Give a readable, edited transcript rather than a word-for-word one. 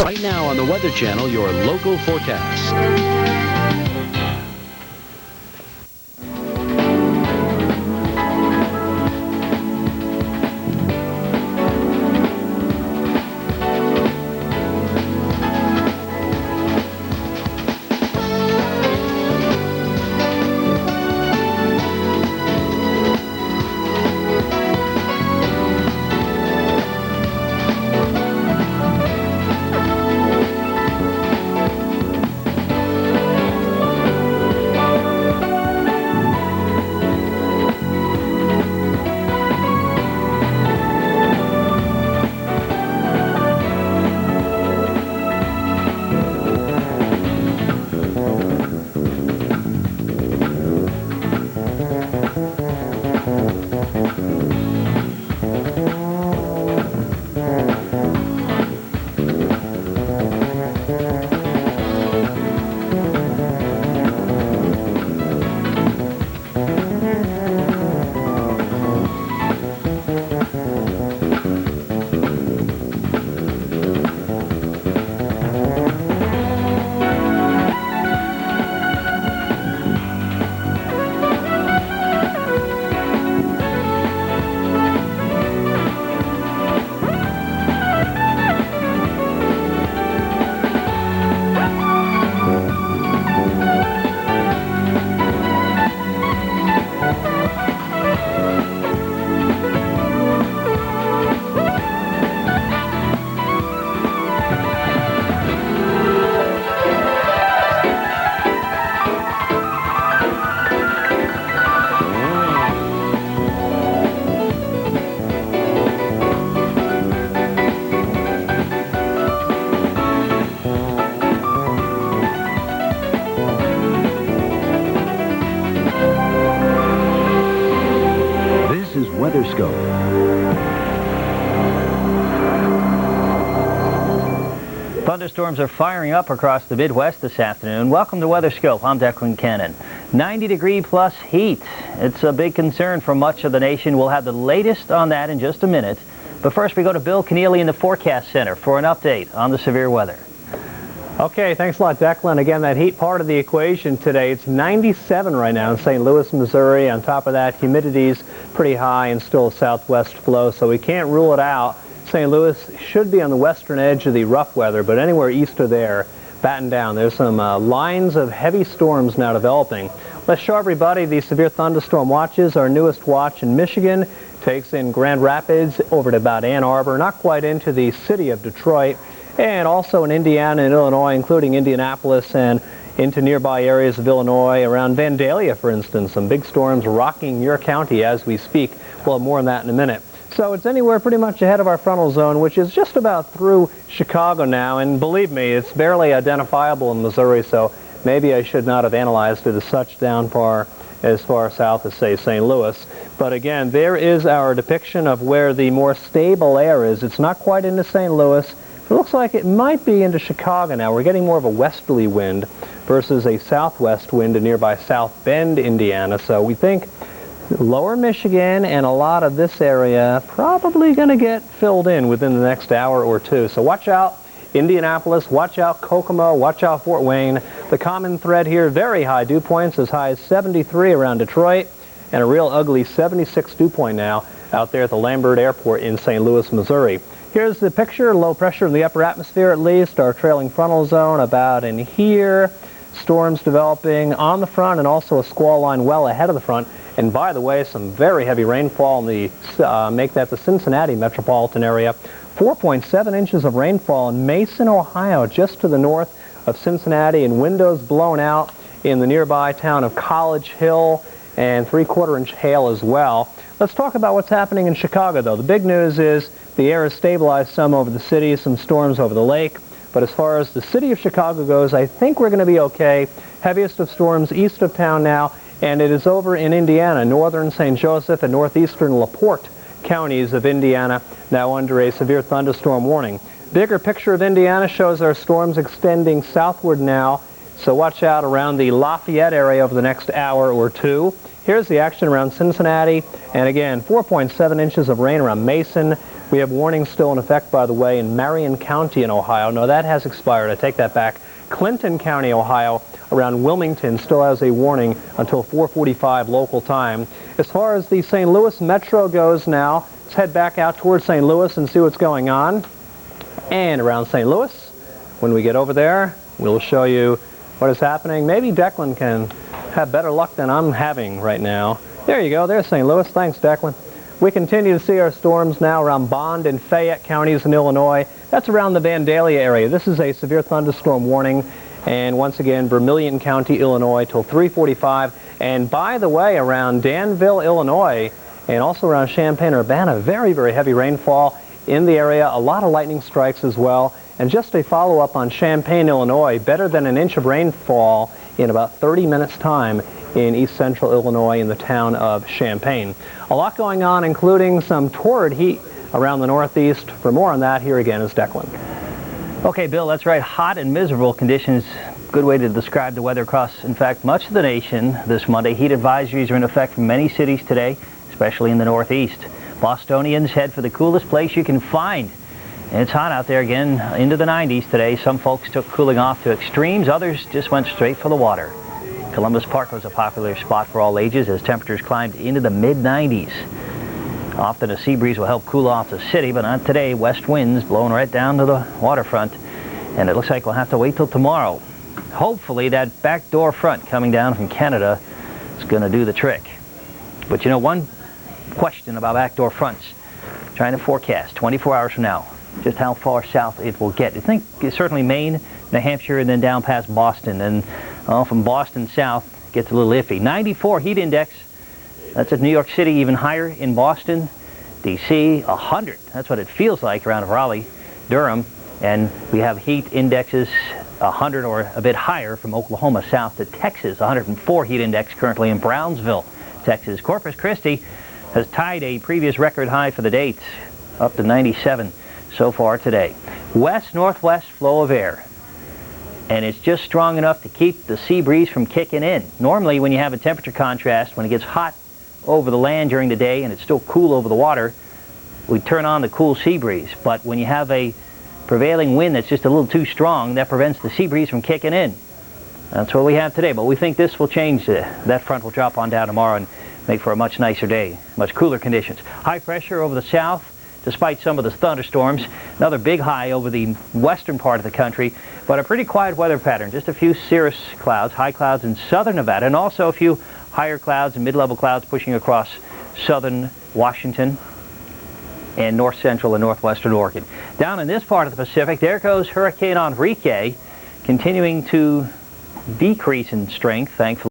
Right now on the Weather Channel, your local forecast. WeatherScope. Thunderstorms are firing up across the Midwest this afternoon. Welcome to WeatherScope. I'm Declan Cannon. 90-degree plus heat. It's a big concern for much of the nation. We'll have the latest on that in just a minute. But first, we go to Bill Keneally in the Forecast Center for an update on the severe weather. Okay, thanks a lot, Declan. Again, that heat part of the equation today. It's 97 right now in St. Louis, Missouri. On top of that, humidity's pretty high and still a southwest flow, so we can't rule it out. St. Louis should be on the western edge of the rough weather, but anywhere east of there, batten down. There's some lines of heavy storms now developing. Let's show everybody the severe thunderstorm watches. Our newest watch in Michigan takes in Grand Rapids over to about Ann Arbor, not quite into the city of Detroit, and also in Indiana and Illinois, including Indianapolis and into nearby areas of Illinois, around Vandalia, for instance. Some big storms rocking your county as we speak. We'll have more on that in a minute. So it's anywhere pretty much ahead of our frontal zone, which is just about through Chicago now, and believe me, it's barely identifiable in Missouri, so maybe I should not have analyzed it as such down as far south as, say, St. Louis. But again, there is our depiction of where the more stable air is. It's not quite into St. Louis. It looks like it might be into Chicago now. We're getting more of a westerly wind versus a southwest wind in nearby South Bend, Indiana. So we think lower Michigan and a lot of this area probably going to get filled in within the next hour or two. So watch out Indianapolis, watch out Kokomo, watch out Fort Wayne. The common thread here, very high dew points, as high as 73 around Detroit, and a real ugly 76 dew point now out there at the Lambert Airport in St. Louis, Missouri. Here's the picture, low pressure in the upper atmosphere at least, our trailing frontal zone about in here. Storms developing on the front and also a squall line well ahead of the front. And by the way, some very heavy rainfall in the, make that the Cincinnati metropolitan area. 4.7 inches of rainfall in Mason, Ohio, just to the north of Cincinnati, and windows blown out in the nearby town of College Hill, and 3/4-inch hail as well. Let's talk about what's happening in Chicago, though. The big news is the air has stabilized some over the city, some storms over the lake. But as far as the city of Chicago goes, I think we're going to be okay. Heaviest of storms east of town now, and it is over in Indiana, northern St. Joseph and northeastern LaPorte counties of Indiana, now under a severe thunderstorm warning. Bigger picture of Indiana shows our storms extending southward now, so watch out around the Lafayette area over the next hour or two. Here's the action around Cincinnati, and again, 4.7 inches of rain around Mason, We have warnings still in effect, by the way, in Marion County in Ohio. No, that has expired. I take that back. Clinton County, Ohio, around Wilmington, still has a warning until 4:45 local time. As far as the St. Louis Metro goes now, let's head back out towards St. Louis and see what's going on. And around St. Louis, when we get over there, we'll show you what is happening. Maybe Declan can have better luck than I'm having right now. There you go. There's St. Louis. Thanks, Declan. We continue to see our storms now around Bond and Fayette counties in Illinois. That's around the Vandalia area. This is a severe thunderstorm warning. And once again, Vermilion County, Illinois, till 3:45. And by the way, around Danville, Illinois, and also around Champaign-Urbana, very, very heavy rainfall in the area. A lot of lightning strikes as well. And just a follow-up on Champaign, Illinois, better than an inch of rainfall in about 30 minutes' time in east central Illinois in the town of Champaign. A lot going on, including some torrid heat around the northeast. For more on that, here again is Declan. Okay, Bill, that's right. Hot and miserable conditions. Good way to describe the weather across, in fact, much of the nation this Monday. Heat advisories are in effect for many cities today, especially in the northeast. Bostonians head for the coolest place you can find. And it's hot out there again, into the 90s today. Some folks took cooling off to extremes. Others just went straight for the water. Columbus Park was a popular spot for all ages as temperatures climbed into the mid-90s. Often a sea breeze will help cool off the city, but not today. West winds blowing right down to the waterfront. And it looks like we'll have to wait till tomorrow. Hopefully that backdoor front coming down from Canada is going to do the trick. But you know, one question about backdoor fronts, trying to forecast 24 hours from now, just how far south it will get. I think certainly Maine, New Hampshire, and then down past Boston. And from Boston south, it gets a little iffy. 94 heat index. That's at New York City, even higher in Boston. D.C., 100. That's what it feels like around Raleigh, Durham. And we have heat indexes 100 or a bit higher from Oklahoma south to Texas. 104 heat index currently in Brownsville, Texas. Corpus Christi has tied a previous record high for the date, up to 97 so far today. West-northwest flow of air. And it's just strong enough to keep the sea breeze from kicking in. Normally when you have a temperature contrast, when it gets hot over the land during the day and it's still cool over the water, we turn on the cool sea breeze. But when you have a prevailing wind that's just a little too strong, that prevents the sea breeze from kicking in. That's what we have today, but we think this will change. That front will drop on down tomorrow and make for a much nicer day, much cooler conditions. High pressure over the south, despite some of the thunderstorms. Another big high over the western part of the country, but a pretty quiet weather pattern. Just a few cirrus clouds, high clouds in southern Nevada, and also a few higher clouds and mid-level clouds pushing across southern Washington and north central and northwestern Oregon. Down in this part of the Pacific, there goes Hurricane Enrique, continuing to decrease in strength, thankfully.